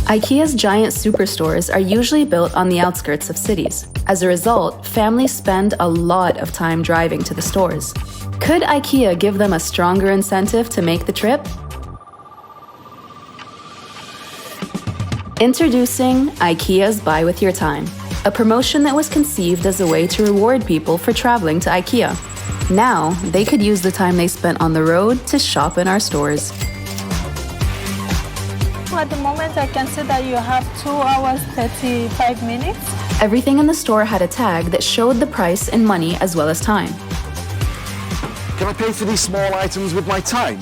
IKEA's giant superstores are usually built on the outskirts of cities. As a result, families spend a lot of time driving to the stores. Could IKEA give them a stronger incentive to make the trip? Introducing IKEA's Buy with Your Time, a promotion that was conceived as a way to reward people for traveling to IKEA. Now, they could use the time they spent on the road to shop in our stores. At the moment, I can see that you have 2 hours, 35 minutes. Everything in the store had a tag that showed the price in money as well as time. Can I pay for these small items with my time?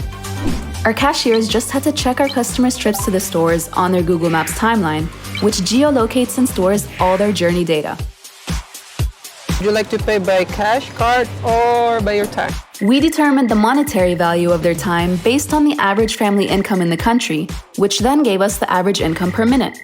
Our cashiers just had to check our customers' trips to the stores on their Google Maps timeline, which geolocates and stores all their journey data. Would you like to pay by cash, card, or by your time? We determined the monetary value of their time based on the average family income in the country, which then gave us the average income per minute.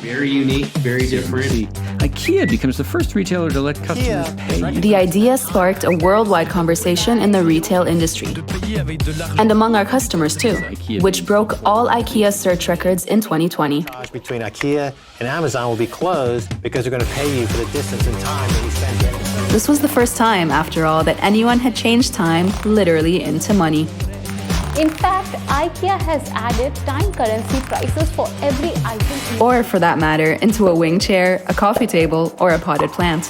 Very unique, very different. IKEA becomes the first retailer to let customers pay. The idea sparked a worldwide conversation in the retail industry, and among our customers too, which broke all IKEA search records in 2020. Between IKEA and Amazon will be closed because they're going to pay you for the distance and time that you spend getting something. This was the first time, after all, that anyone had changed time literally into money. In fact, IKEA has added time currency prices for every item. Or, for that matter, into a wing chair, a coffee table, or a potted plant.